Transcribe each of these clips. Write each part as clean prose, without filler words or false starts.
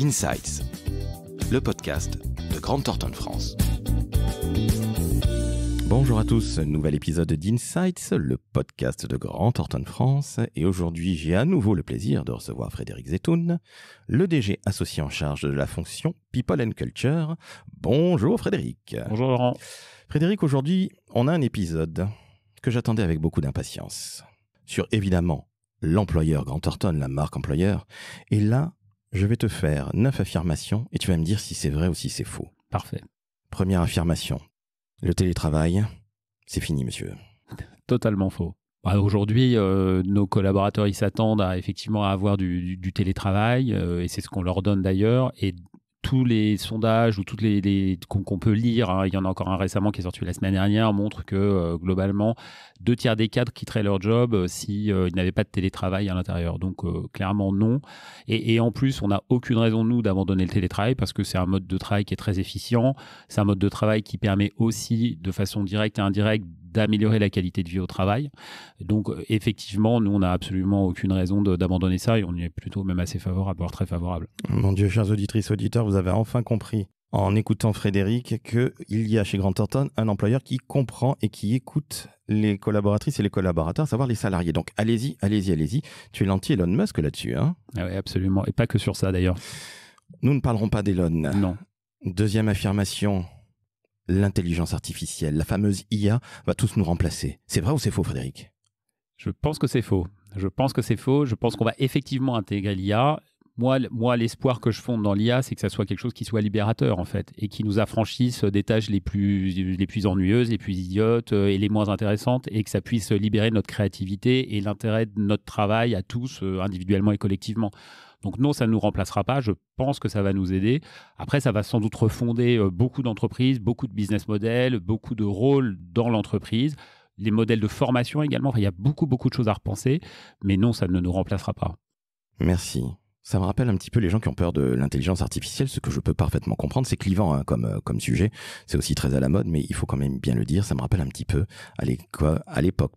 Insights, le podcast de Grant Thornton France. Bonjour à tous, nouvel épisode d'Insights, le podcast de Grant Thornton France. Et aujourd'hui, j'ai à nouveau le plaisir de recevoir Frédéric Zetoun, le DG associé en charge de la fonction People and Culture. Bonjour Frédéric. Bonjour Laurent. Frédéric, aujourd'hui, on a un épisode que j'attendais avec beaucoup d'impatience sur évidemment l'employeur Grant Thornton, la marque employeur. Et là, je vais te faire 9 affirmations et tu vas me dire si c'est vrai ou si c'est faux. Parfait. Première affirmation. Le télétravail, c'est fini, monsieur. Totalement faux. Aujourd'hui, nos collaborateurs, ils s'attendent effectivement à avoir du télétravail et c'est ce qu'on leur donne d'ailleurs. Et tous les sondages ou toutes les qu'on peut lire, il y en a encore un récemment qui est sorti la semaine dernière, montrent que globalement, 2/3 des cadres quitteraient leur job s'ils n'avaient pas de télétravail à l'intérieur. Donc clairement non. Et en plus, on n'a aucune raison, nous, d'abandonner le télétravail parce que c'est un mode de travail qui est très efficient. C'est un mode de travail qui permet aussi, de façon directe et indirecte, d'améliorer la qualité de vie au travail. Donc effectivement, nous, on n'a absolument aucune raison d'abandonner ça et on y est plutôt même assez favorable, voire très favorable. Mon Dieu, chers auditrices, auditeurs, vous avez enfin compris en écoutant Frédéric qu'il y a chez Grant Thornton un employeur qui comprend et qui écoute les collaboratrices et les collaborateurs, à savoir les salariés. Donc allez-y. Tu es l'anti-Elon Musk là-dessus, hein ? Ah oui, absolument. Et pas que sur ça d'ailleurs. Nous ne parlerons pas d'Elon. Non. Deuxième affirmation. L'intelligence artificielle, la fameuse IA, va tous nous remplacer. C'est vrai ou c'est faux, Frédéric ? Je pense que c'est faux. Je pense qu'on va effectivement intégrer l'IA. Moi, l'espoir que je fonde dans l'IA, c'est que ça soit quelque chose qui soit libérateur, en fait, et qui nous affranchisse des tâches les plus ennuyeuses, les plus idiotes et les moins intéressantes, et que ça puisse libérer notre créativité et l'intérêt de notre travail à tous, individuellement et collectivement. Donc non, ça ne nous remplacera pas. Je pense que ça va nous aider. Après, ça va sans doute refonder beaucoup d'entreprises, beaucoup de business models, beaucoup de rôles dans l'entreprise, les modèles de formation également. Enfin, il y a beaucoup de choses à repenser. Mais non, ça ne nous remplacera pas. Merci. Ça me rappelle un petit peu les gens qui ont peur de l'intelligence artificielle, ce que je peux parfaitement comprendre. C'est clivant comme sujet, c'est aussi très à la mode, mais il faut quand même bien le dire. Ça me rappelle un petit peu à l'époque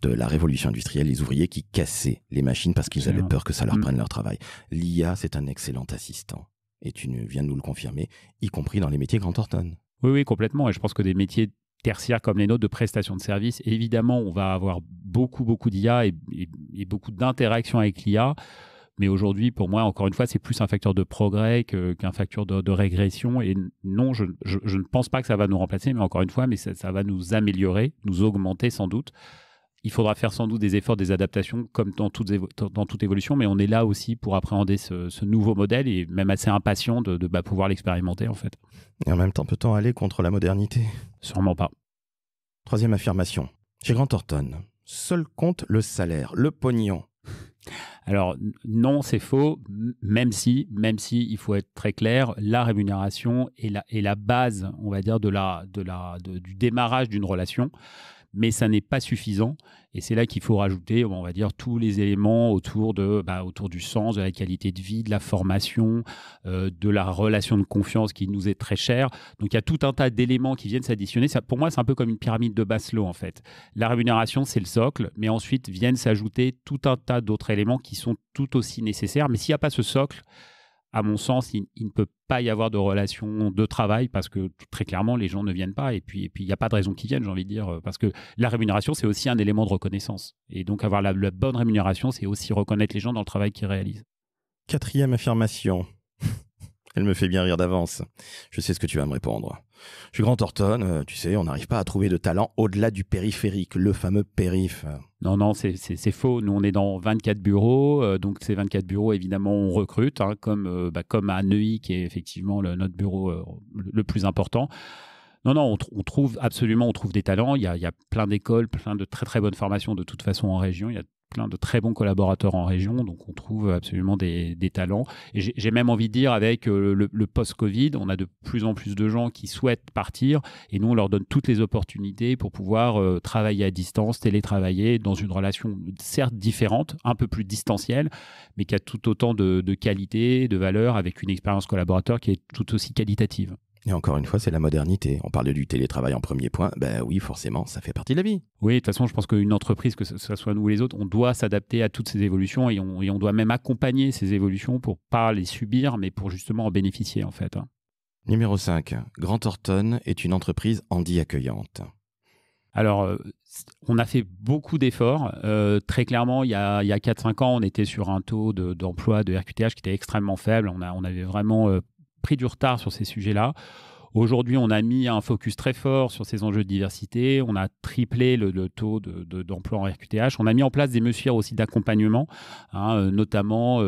de la révolution industrielle, les ouvriers qui cassaient les machines parce qu'ils avaient peur que ça leur prenne leur travail. L'IA, c'est un excellent assistant. Et tu viens de nous le confirmer, y compris dans les métiers Grant Thornton. Oui, complètement. Et je pense que des métiers tertiaires comme les nôtres de prestation de services, évidemment, on va avoir beaucoup d'IA et beaucoup d'interactions avec l'IA. Mais aujourd'hui, pour moi, encore une fois, c'est plus un facteur de progrès qu'un facteur de régression. Et non, je ne pense pas que ça va nous remplacer, mais encore une fois, ça va nous améliorer, nous augmenter sans doute. Il faudra faire sans doute des efforts, des adaptations, comme dans toute évolution, mais on est là aussi pour appréhender ce nouveau modèle et même assez impatient de pouvoir l'expérimenter, en fait. Et en même temps, peut-on aller contre la modernité ? Sûrement pas. Troisième affirmation. Chez Grant Thornton, seul compte le salaire, le pognon. Alors non, c'est faux, même si il faut être très clair, la rémunération est la base, on va dire, du démarrage d'une relation, mais ça n'est pas suffisant et c'est là qu'il faut rajouter, on va dire, tous les éléments autour du sens, de la qualité de vie, de la formation, de la relation de confiance qui nous est très chère. Donc il y a tout un tas d'éléments qui viennent s'additionner. Ça, pour moi, c'est un peu comme une pyramide de Maslow en fait. La rémunération, c'est le socle, mais ensuite viennent s'ajouter tout un tas d'autres éléments qui sont tout aussi nécessaires. Mais s'il n'y a pas ce socle, à mon sens, il ne peut pas y avoir de relation de travail parce que très clairement, les gens ne viennent pas. Et puis il n'y a pas de raison qu'ils viennent, j'ai envie de dire, parce que la rémunération, c'est aussi un élément de reconnaissance. Et donc, avoir la bonne rémunération, c'est aussi reconnaître les gens dans le travail qu'ils réalisent. Quatrième affirmation. Elle me fait bien rire d'avance. Je sais ce que tu vas me répondre. Je suis Grant Thornton, tu sais, on n'arrive pas à trouver de talent au-delà du périphérique, le fameux périph'. Non, c'est faux. Nous, on est dans 24 bureaux. Donc, ces 24 bureaux, évidemment, on recrute, comme à Neuilly, qui est effectivement notre bureau le plus important. Non, on trouve des talents. Il y a plein d'écoles, plein de très, très bonnes formations de toute façon en région. Il y a plein de très bons collaborateurs en région, donc on trouve absolument des talents. Et j'ai même envie de dire, avec le post-Covid, on a de plus en plus de gens qui souhaitent partir, et nous, on leur donne toutes les opportunités pour pouvoir travailler à distance, télétravailler, dans une relation certes différente, un peu plus distancielle, mais qui a tout autant de qualité, de valeur, avec une expérience collaborateur qui est tout aussi qualitative. Et encore une fois, c'est la modernité. On parlait du télétravail en premier point. Ben oui, forcément, ça fait partie de la vie. Oui, de toute façon, je pense qu'une entreprise, que ce soit nous ou les autres, on doit s'adapter à toutes ces évolutions et on doit même accompagner ces évolutions pour pas les subir, mais pour justement en bénéficier en fait. Numéro 5. Grant Thornton est une entreprise handi-accueillante. Alors, on a fait beaucoup d'efforts. Très clairement, il y a 4-5 ans, on était sur un taux d'emploi de RQTH qui était extrêmement faible. On avait vraiment pris du retard sur ces sujets-là. Aujourd'hui, on a mis un focus très fort sur ces enjeux de diversité. On a triplé le taux d'emploi en RQTH. On a mis en place des mesures aussi d'accompagnement, notamment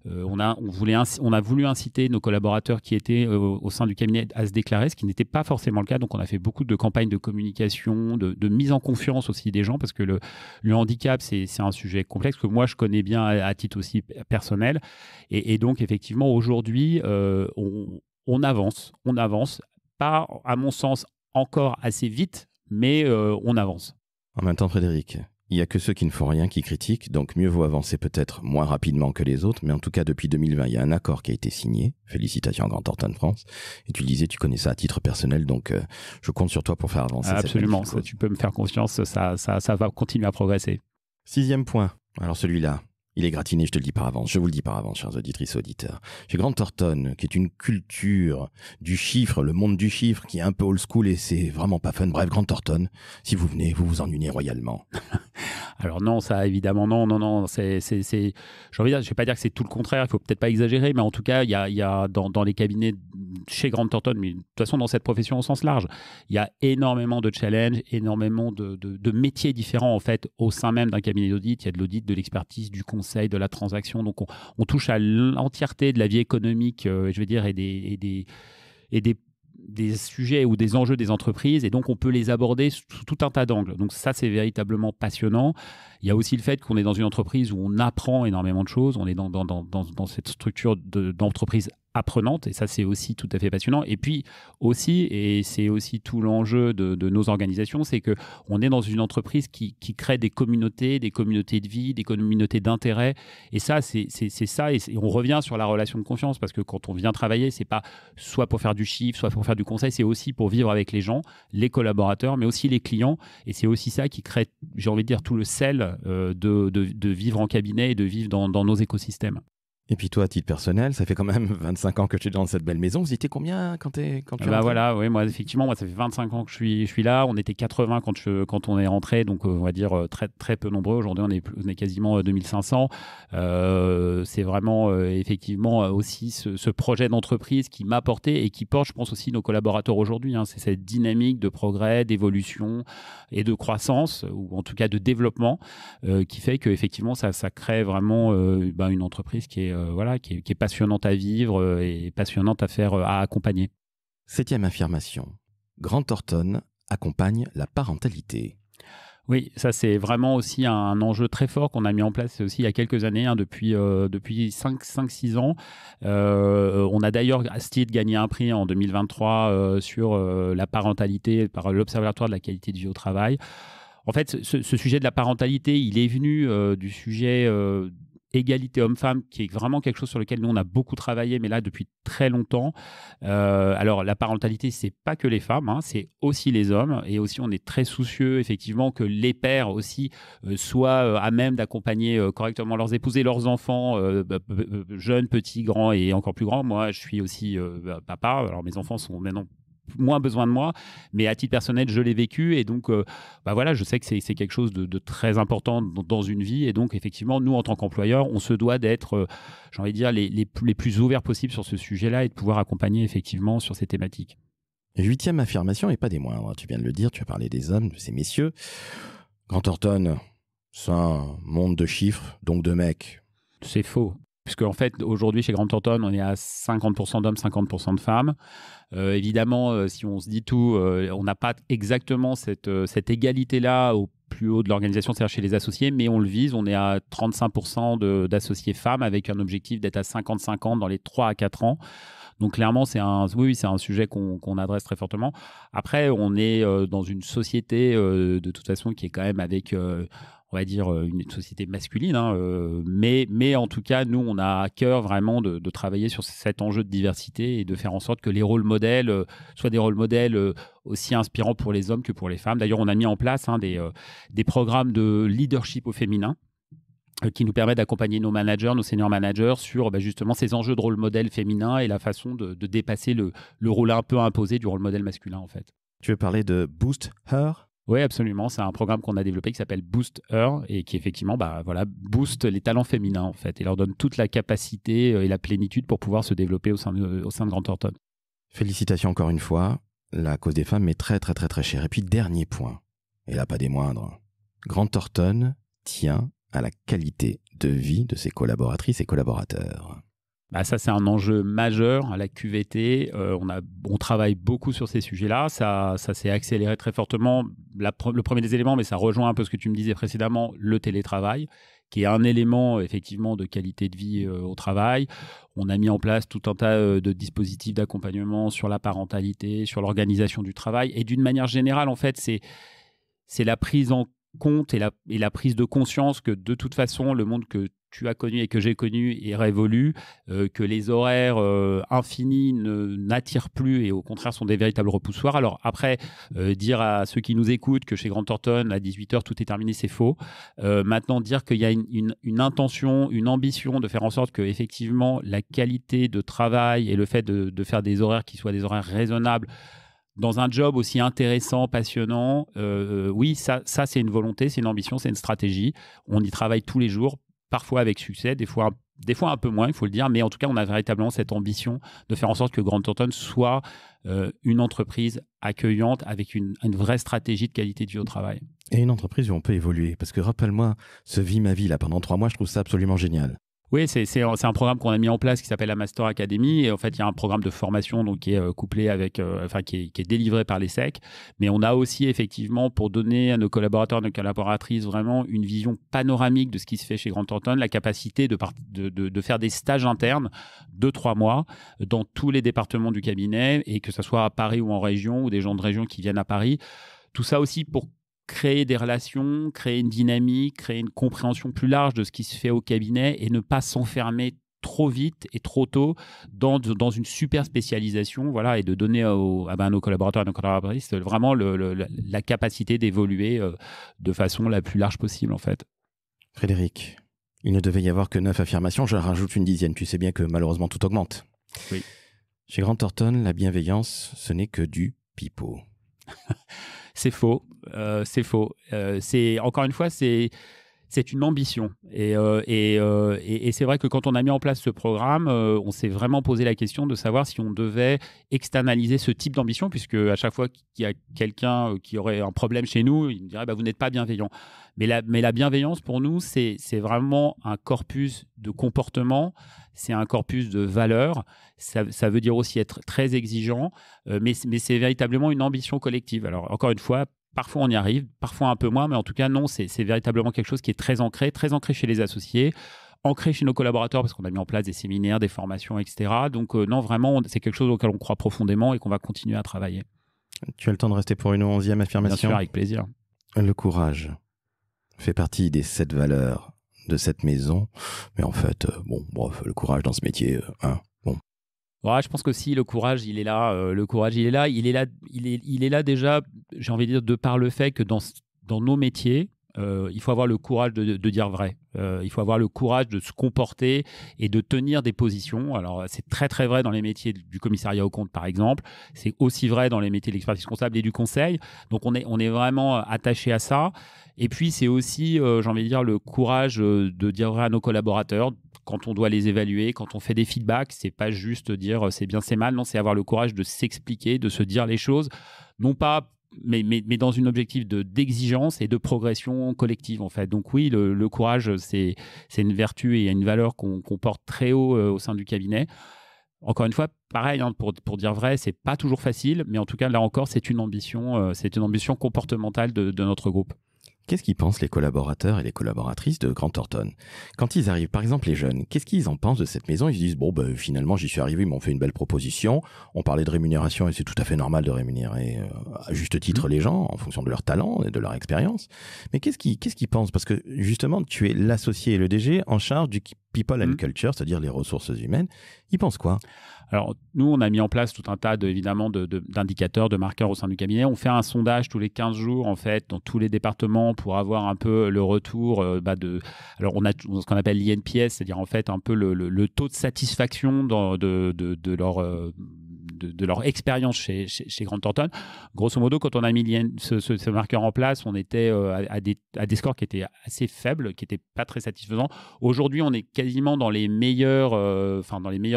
on a voulu inciter nos collaborateurs qui étaient au sein du cabinet à se déclarer, ce qui n'était pas forcément le cas. Donc, on a fait beaucoup de campagnes de communication, de mise en confiance aussi des gens, parce que le handicap, c'est un sujet complexe que moi, je connais bien à titre aussi personnel. Et donc, effectivement, aujourd'hui, on avance, pas, à mon sens, encore assez vite, mais on avance. En même temps, Frédéric, il n'y a que ceux qui ne font rien qui critiquent, donc mieux vaut avancer peut-être moins rapidement que les autres, mais en tout cas, depuis 2020, il y a un accord qui a été signé. Félicitations, Grant Thornton France. Et tu le disais, tu connais ça à titre personnel, donc je compte sur toi pour faire avancer Absolument, cette tu peux me faire confiance, ça va continuer à progresser. 6e point, alors celui-là. Il est gratiné, je te le dis par avance, je vous le dis par avance, chers auditrices et auditeurs. Chez Grant Thornton, qui est une culture du chiffre, le monde du chiffre, qui est un peu old school et c'est vraiment pas fun. Bref, Grant Thornton, si vous venez, vous vous ennuyez royalement. Alors non, ça évidemment non, j'ai envie de dire, je vais pas dire que c'est tout le contraire, il faut peut-être pas exagérer, mais en tout cas, il y a dans les cabinets chez Grant Thornton, mais de toute façon dans cette profession au sens large, il y a énormément de challenges, énormément de métiers différents en fait au sein même d'un cabinet d'audit. Il y a de l'audit, de l'expertise, du conseil, de la transaction, donc on touche à l'entièreté de la vie économique, je veux dire, et des sujets ou des enjeux des entreprises, et donc on peut les aborder sous tout un tas d'angles. Donc ça, c'est véritablement passionnant. Il y a aussi le fait qu'on est dans une entreprise où on apprend énormément de choses, on est dans cette structure d'entreprise apprenante, et ça, c'est aussi tout à fait passionnant. Et puis aussi, et c'est aussi tout l'enjeu de nos organisations, c'est qu'on est dans une entreprise qui crée des communautés de vie, des communautés d'intérêt, et ça, c'est ça, et on revient sur la relation de confiance, parce que quand on vient travailler, c'est pas soit pour faire du chiffre, soit pour faire du conseil, c'est aussi pour vivre avec les gens, les collaborateurs, mais aussi les clients, et c'est aussi ça qui crée, j'ai envie de dire, tout le sel de vivre en cabinet et de vivre dans nos écosystèmes. Et puis toi, à titre personnel, ça fait quand même 25 ans que tu es dans cette belle maison. Vous étiez combien quand tu es rentré ? Voilà, oui, moi, effectivement, ça fait 25 ans que je suis là. On était 80 quand on est rentré, donc on va dire très, très peu nombreux. Aujourd'hui, on est quasiment 2500. C'est vraiment effectivement aussi ce projet d'entreprise qui m'a porté et qui porte, je pense, aussi nos collaborateurs aujourd'hui. C'est cette dynamique de progrès, d'évolution et de croissance, ou en tout cas de développement, qui fait qu'effectivement, ça crée vraiment une entreprise qui est passionnante à vivre et passionnante à accompagner. 7e affirmation. Grant Thornton accompagne la parentalité. Oui, ça c'est vraiment aussi un enjeu très fort qu'on a mis en place aussi il y a quelques années, depuis 5-6 ans. On a d'ailleurs, Steve, gagné un prix en 2023 sur la parentalité par l'Observatoire de la qualité de vie au travail. En fait, ce sujet de la parentalité, il est venu du sujet égalité homme-femme, qui est vraiment quelque chose sur lequel nous on a beaucoup travaillé, mais là depuis très longtemps. Alors la parentalité, c'est pas que les femmes, c'est aussi les hommes, et aussi on est très soucieux effectivement que les pères aussi soient à même d'accompagner correctement leurs épouses et leurs enfants, jeunes, petits, grands et encore plus grands. Moi, je suis aussi papa. Alors mes enfants sont maintenant moins besoin de moi, mais à titre personnel, je l'ai vécu, et donc je sais que c'est quelque chose de très important dans une vie, et donc effectivement, nous en tant qu'employeurs, on se doit d'être, j'ai envie de dire, les plus ouverts possibles sur ce sujet-là, et de pouvoir accompagner effectivement sur ces thématiques. 8e affirmation, et pas des moindres, tu viens de le dire, tu as parlé des hommes, de ces messieurs. Grant Thornton, c'est un monde de chiffres, donc de mecs. C'est faux. Puisque en fait, aujourd'hui, chez Grant Thornton, on est à 50% d'hommes, 50% de femmes. Évidemment, si on se dit tout, on n'a pas exactement cette égalité-là au plus haut de l'organisation, c'est-à-dire chez les associés, mais on le vise. On est à 35% d'associés femmes, avec un objectif d'être à 50-50 dans les 3 à 4 ans. Donc clairement, c'est un sujet qu'on adresse très fortement. Après, on est dans une société de toute façon qui est quand même avec on va dire, une société masculine, hein, mais en tout cas, nous, on a à cœur vraiment de travailler sur cet enjeu de diversité et de faire en sorte que les rôles modèles soient des rôles modèles aussi inspirants pour les hommes que pour les femmes. D'ailleurs, on a mis en place des programmes de leadership au féminin qui nous permettent d'accompagner nos managers, nos senior managers sur justement ces enjeux de rôle modèle féminin et la façon de dépasser le rôle un peu imposé du rôle modèle masculin, en fait. Tu veux parler de Boost Her ? Oui, absolument. C'est un programme qu'on a développé qui s'appelle Boost Her et qui effectivement booste les talents féminins en fait et leur donne toute la capacité et la plénitude pour pouvoir se développer au sein de Grant Thornton. Félicitations encore une fois. La cause des femmes est très très très très chère. Et puis dernier point, et là pas des moindres, Grant Thornton tient à la qualité de vie de ses collaboratrices et collaborateurs. Ça, c'est un enjeu majeur à la QVT. On travaille beaucoup sur ces sujets-là. Ça s'est accéléré très fortement. Le premier des éléments, mais ça rejoint un peu ce que tu me disais précédemment, le télétravail, qui est un élément effectivement de qualité de vie au travail. On a mis en place tout un tas de dispositifs d'accompagnement sur la parentalité, sur l'organisation du travail. Et d'une manière générale, en fait, c'est la prise en compte et la prise de conscience que de toute façon, le monde que tu as connu et que j'ai connu est révolu, que les horaires infinis n'attirent plus et au contraire sont des véritables repoussoirs. Alors après, dire à ceux qui nous écoutent que chez Grant Thornton, à 18h, tout est terminé, c'est faux. Maintenant, dire qu'il y a une intention, une ambition de faire en sorte que effectivement la qualité de travail et le fait de faire des horaires qui soient des horaires raisonnables, dans un job aussi intéressant, passionnant, oui, ça c'est une volonté, c'est une ambition, c'est une stratégie. On y travaille tous les jours, parfois avec succès, des fois un peu moins, il faut le dire, mais en tout cas, on a véritablement cette ambition de faire en sorte que Grant Thornton soit une entreprise accueillante avec une vraie stratégie de qualité de vie au travail. Et une entreprise où on peut évoluer. Parce que rappelle-moi, ce Vie ma vie là pendant 3 mois, je trouve ça absolument génial. Oui, c'est un programme qu'on a mis en place qui s'appelle la Master Academy. Et en fait, il y a un programme de formation donc, qui est couplé avec, qui est délivré par l'ESSEC. Mais on a aussi effectivement, pour donner à nos collaborateurs, nos collaboratrices, vraiment une vision panoramique de ce qui se fait chez Grant Thornton, la capacité de faire des stages internes de 3 mois dans tous les départements du cabinet, et que ce soit à Paris ou en région, ou des gens de région qui viennent à Paris. Tout ça aussi pour créer des relations, créer une dynamique, créer une compréhension plus large de ce qui se fait au cabinet et ne pas s'enfermer trop vite et trop tôt dans une super spécialisation, voilà, et de donner à nos collaborateurs et à nos collaboratrices vraiment la capacité d'évoluer de façon la plus large possible, en fait. Frédéric, il ne devait y avoir que 9 affirmations, je rajoute une 10e. Tu sais bien que malheureusement tout augmente. Oui. Chez Grant Thornton, la bienveillance, ce n'est que du pipeau. C'est faux, c'est faux. Encore une fois, c'est une ambition. Et c'est vrai que quand on a mis en place ce programme, on s'est vraiment posé la question de savoir si on devait externaliser ce type d'ambition, puisque à chaque fois qu'il y a quelqu'un qui aurait un problème chez nous, il nous dirait vous n'êtes pas bienveillant. Mais la bienveillance, pour nous, c'est vraiment un corpus de comportement, c'est un corpus de valeurs. Ça veut dire aussi être très exigeant, mais c'est véritablement une ambition collective. Alors, encore une fois, parfois on y arrive, parfois un peu moins, mais en tout cas, non, c'est véritablement quelque chose qui est très ancré chez les associés, ancré chez nos collaborateurs, parce qu'on a mis en place des séminaires, des formations, etc. Donc, non, vraiment, c'est quelque chose auquel on croit profondément et qu'on va continuer à travailler. Tu as le temps de rester pour une 11e affirmation ? Bien sûr, avec plaisir. Le courage fait partie des 7 valeurs de cette maison, mais en fait, le courage dans ce métier, Ouais, je pense que si le courage, il est là. Il est là déjà, j'ai envie de dire, de par le fait que dans nos métiers, il faut avoir le courage de dire vrai. Il faut avoir le courage de se comporter et de tenir des positions. Alors, c'est très, très vrai dans les métiers du commissariat aux comptes, par exemple. C'est aussi vrai dans les métiers de l'expertise comptable et du conseil. Donc, on est vraiment attaché à ça. Et puis, c'est aussi, j'ai envie de dire, le courage de dire vrai à nos collaborateurs quand on doit les évaluer, quand on fait des feedbacks. C'est pas juste dire c'est bien, c'est mal. Non, c'est avoir le courage de s'expliquer, de se dire les choses. Non pas... Mais dans un objectif d'exigence et de progression collective, en fait. Donc oui, le courage, c'est une vertu et une valeur qu'on porte très haut au sein du cabinet. Encore une fois, pareil, hein, pour dire vrai, c'est pas toujours facile, mais en tout cas, là encore, c'est une ambition comportementale de notre groupe. qu'est-ce qu'ils pensent les collaborateurs et les collaboratrices de Grant Thornton? Quand ils arrivent, par exemple les jeunes, qu'est-ce qu'ils en pensent de cette maison? Ils se disent, bon, finalement, j'y suis arrivé, ils m'ont fait une belle proposition. On parlait de rémunération et c'est tout à fait normal de rémunérer à juste titre les gens en fonction de leur talent et de leur expérience. Mais qu'est-ce qu'ils pensent? Parce que justement, tu es l'associé et le DG en charge du People and Culture, c'est-à-dire les ressources humaines. Ils pensent quoi? Alors, nous, on a mis en place tout un tas évidemment d'indicateurs, de marqueurs au sein du cabinet. On fait un sondage tous les 15 jours, en fait, dans tous les départements pour avoir un peu le retour Alors, on a ce qu'on appelle l'INPS, c'est-à-dire en fait un peu le taux de satisfaction de leur expérience chez Grant Thornton. Grosso modo, quand on a mis ce marqueur en place, on était à des scores qui étaient assez faibles, qui n'étaient pas très satisfaisants. Aujourd'hui, on est quasiment dans les meilleurs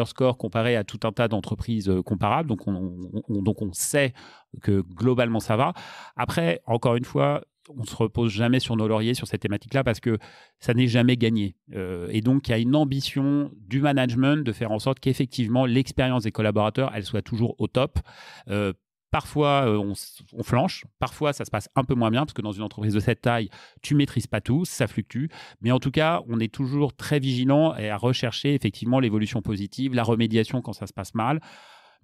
scores comparés à tout un tas d'entreprises comparables. Donc, on sait que globalement, ça va. Après, encore une fois, on ne se repose jamais sur nos lauriers sur cette thématique-là parce que ça n'est jamais gagné. Et donc, il y a une ambition du management de faire en sorte qu'effectivement, l'expérience des collaborateurs, elle soit toujours au top. Parfois, on flanche. Parfois, ça se passe un peu moins bien parce que dans une entreprise de cette taille, tu ne maîtrises pas tout, ça fluctue. Mais en tout cas, on est toujours très vigilant et à rechercher effectivement l'évolution positive, la remédiation quand ça se passe mal.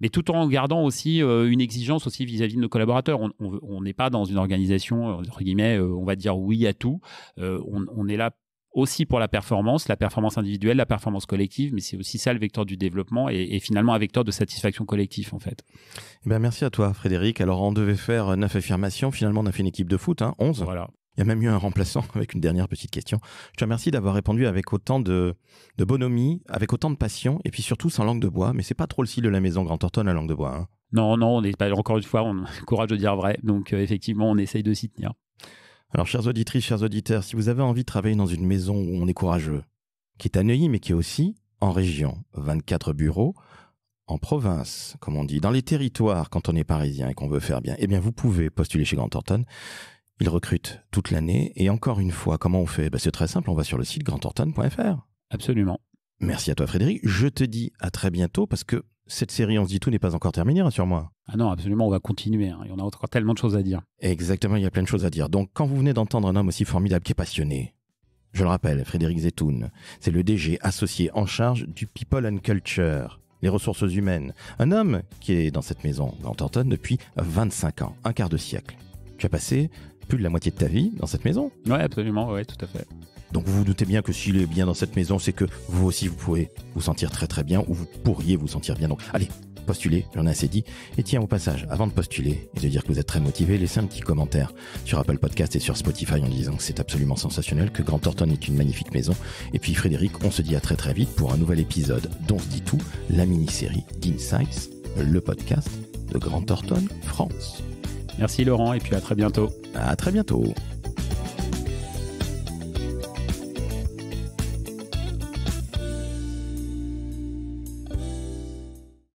Mais tout en gardant aussi une exigence aussi vis-à-vis de nos collaborateurs. On n'est pas dans une organisation, entre guillemets, on va dire oui à tout. On est là aussi pour la performance individuelle, la performance collective, mais c'est aussi ça le vecteur du développement et finalement un vecteur de satisfaction collective en fait. Eh bien, merci à toi Frédéric. Alors on devait faire 9 affirmations, finalement on a fait une équipe de foot, 11. Voilà. Il y a même eu un remplaçant avec une dernière petite question. Je te remercie d'avoir répondu avec autant de bonhomie, avec autant de passion et puis surtout sans langue de bois, mais c'est pas trop le style de la maison Grant Thornton, la langue de bois. Non, on n'est pas, encore une fois, on a le courage de dire vrai, donc effectivement on essaye de s'y tenir. Alors, chères auditrices, chers auditeurs, si vous avez envie de travailler dans une maison où on est courageux, qui est à Neuilly, mais qui est aussi en région, 24 bureaux, en province, comme on dit, dans les territoires, quand on est parisien et qu'on veut faire bien, eh bien, vous pouvez postuler chez Grant Thornton. Ils recrutent toute l'année. Et encore une fois, comment on fait? C'est très simple, on va sur le site grantthornton.fr. Absolument. Merci à toi, Frédéric. Je te dis à très bientôt parce que cette série On se dit tout n'est pas encore terminée, rassure-moi. Ah non, absolument, on va continuer. Il y en a encore tellement de choses à dire. Exactement, il y a plein de choses à dire. Donc, quand vous venez d'entendre un homme aussi formidable qui est passionné, je le rappelle, Frédéric Zetoun, c'est le DG associé en charge du People and Culture, les ressources humaines. Un homme qui est dans cette maison, Grant Thornton, depuis 25 ans, un quart de siècle. Tu as passé plus de la moitié de ta vie dans cette maison. Oui, absolument, oui, tout à fait. Donc vous vous doutez bien que s'il est bien dans cette maison, c'est que vous aussi vous pouvez vous sentir très très bien ou vous pourriez vous sentir bien. Donc allez, postulez, j'en ai assez dit. Et tiens, au passage, avant de postuler et de dire que vous êtes très motivé, laissez un petit commentaire sur Apple Podcast et sur Spotify en disant que c'est absolument sensationnel, que Grant Thornton est une magnifique maison. Et puis Frédéric, on se dit à très très vite pour un nouvel épisode d'On se dit tout, la mini-série d'Insights, le podcast de Grant Thornton France. Merci Laurent et puis à très bientôt. À très bientôt.